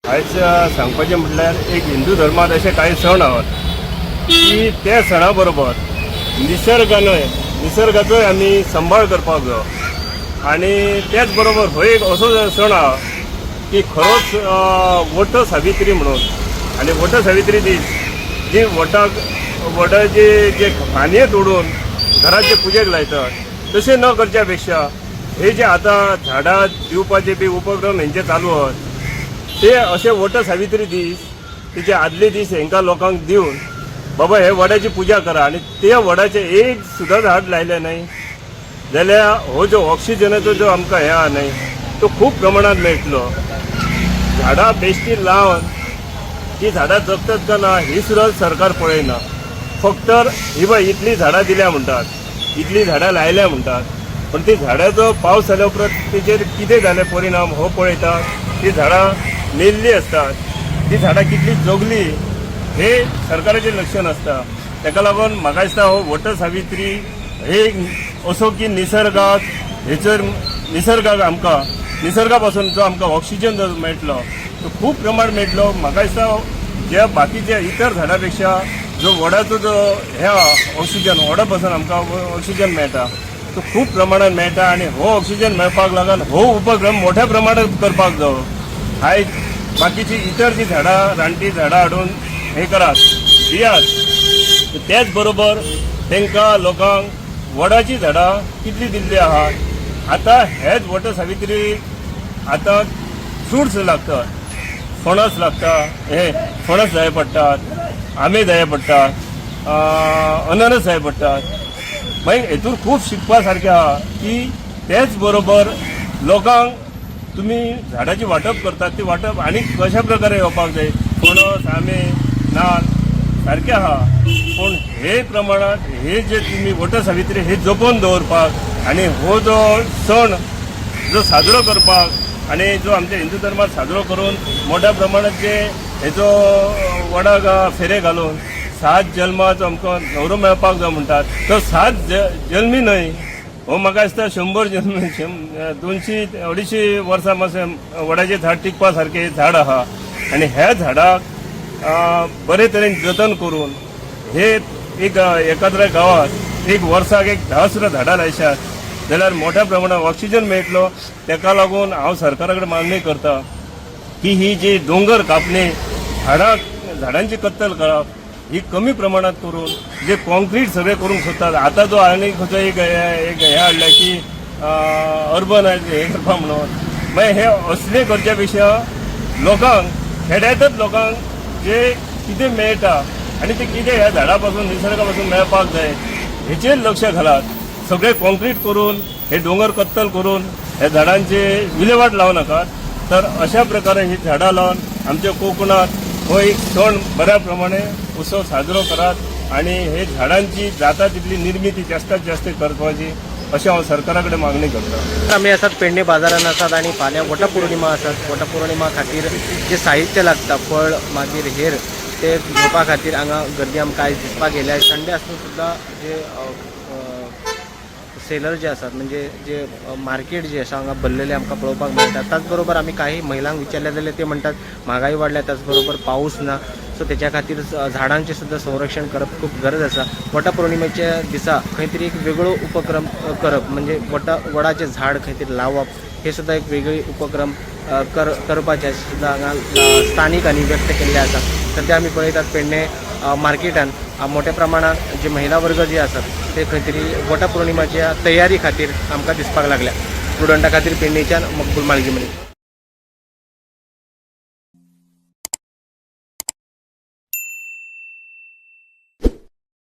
आयज सांगपाचें म्हटल्यार एक हिंदू धर्मात असे काही सण आहात की त्या सणा बरोबर निसर्गाचोय आमी सांबाळ करपाक जाय आणि त्याच बरोबर हो एक असो सण आहा की खरोच वट सावित्री म्हणून आणि वट सावित्री दीस जी वटाचे जे फांदये तोडून घराचे पुजेक लायतात तशें न करच्या पेक्षा हे जे आता झाडां दिवपाचे बी उपक्रम हेंचे चालू आहात ते असे वट सावित्री दीस तिचे आदले दीस हेंकां लोकांक दिवन बाबा हे वडाची पुजा करा आणि त्या वडाचे एक सुद्धा झाड लायले नाही जाल्यार हो जो ऑक्सिजनाचो जो आमकां हे आहा न्हय तो खूब प्रमाणात मेळटलो. झाडां बेश्टी लावन ती झाडां जगतात का ना ही सुद्धा सरकार पळयना. फक्त ही बाय इतली झाडां दिल्या म्हणटात इतली झाडां लायल्या म्हणटात पण ती झाडांचो पावस जाल्या उपरांत तेचेर कितें जाले परिणाम हो पळयता. ती झाडां मेल्ली असतात ती झाडां कितली जगली हे सरकाराचें लक्ष नासता. ताका लागून म्हाका दिसता हो वट सावित्री हे असो की निसर्गाक आमकां निसर्गा पासून जो आमकां ऑक्सिजन जो मेळटलो तो खूब प्रमाण मेळटलो. म्हाका दिसता ज्या बाकीच्या इतर झाडां पेक्षा जो वडाचो जो हे ऑक्सिजन वडा पासून आमकां ऑक्सिजन मेळटा तो खूब प्रमाणात मेळटा आणि हो ऑक्सिजन मेळपाक लागून हो उपक्रम मोठ्या प्रमाणात करपाक जाय. आयज बाकीची इतर जी झाडां रानटी झाडां हाडून हे करात दियात त्याच बरोबर तांकां लोकांक वडाची झाडां कितली दिल्ली आहात. आतां हेच वट सावित्री आतां फ्रुट्स लागतात फणस लागता हे फणस जाय पडटात आंबे जाय पडटात अननस जाय पडटात. मागीर हेतून खूब शिकपा सारकें आहा की तेच बरोबर लोकांक तुमी झाडाची वांटप करतात ती वांटप आनी कशा प्रकारे येवपाक जाय. फणस आंबे नाल्ल सारकें आहा पूण हे प्रमाणात हे जे तुमी वट सावित्री हे जपून दवरपाक आनी हो जो सण जो साजरो करपाक आणि जो आमच्या हिंदू धर्मात साजरो करून मोठ्या प्रमाणात जे हेचो वडाक फेरे घालून 7 जल्माचो आमकां नवरो मेळपाक जाय म्हणटात तो 7 जल्मी न्हय हो म्हाका दिसता 100 जल्मी 200-250 वर्सां मातशें वडाचें झाड टिकपा सारकें झाड आहा आणि ह्या झाडाक बरे तरेन जतन करून हे एक एखाद्या गांवांत एक वर्साक एक 10 सुद्दां झाडां लायशात जाल्यार मोठ्या प्रमाणात ऑक्सिजन मेळटलो. ताका लागून हांव सरकारा कडेन मागणी करता की ही जी दोंगर कापणी झाडांची कत्तल करप ही कमी प्रमाणात करून जे कॉन्क्रीट सगळे करूंक सोदतात. आतां जो आनी खंयचो एक हे हाडला की अर्बन हे करपा म्हणून मागीर हे असले करच्या पेक्षा लोकांक खेड्यातच लोकांक जे कितें मेळटा आनी ते कितें ह्या झाडां पासून निसर्गा पासून मेळपाक जाय हेचेर लक्ष घालात. सगळे कॉन्क्रीट करून हे डोंगर कत्तल करून ह्या झाडांचे विलेवाट लावू नाकात. तर अशा प्रकारे ही झाडां लावन आमच्या कोकणात हो एक सण बऱ्या प्रमाणे उत्सव साजरो करात आणि हे झाडांची जाता तितली निर्मिती जास्तीत जास्त करपाची अशी हांव सरकारा कडेन मागणी करता. आमी आसात पेडणे बाजारान आसात आणि फाल्यां वटपौर्णिमा आसात. वटपौर्णिमा खातीर जे साहित्य लागता फळ मागीर हेर ते घेवपा खातीर हांगा गर्दी आमकां आयज दिसपाक येयल्या. संडे आसून सुद्दां जे सेलर जे आसात म्हणजे जे मार्केट जे आसा हांगा भरलेले आमकां पळोवपाक मेळटा. त्याच बरोबर आमी काही महिलांक विचारले जाल्यार ते म्हणटात म्हागाई वाडल्या त्याच बरोबर पाऊस ना सो तेच्या खातीर झाडांचे सुद्दां संरक्षण करप खूब गरज आसा. वटपौर्णिमेच्या दिसा खंय तरी एक वेगळो उपक्रम करप म्हणजे वडाचें झाड खंय तरी लावप हे सुद्दां एक वेगळी उपक्रम करपाचे सुद्दां हांगा स्थानिकांनी व्यक्त केल्ले आसा. सध्या आमी पळयतात पेडणे मार्केटान मोठ्या प्रमाणात जे महिला वर्ग जे आसात ते खंय तरी वटपौर्णिमाच्या तयारी खातीर आमकां दिसपाक लागल्या. स्टुडंटा खातीर पेडणेच्यान मकबूल माळगी.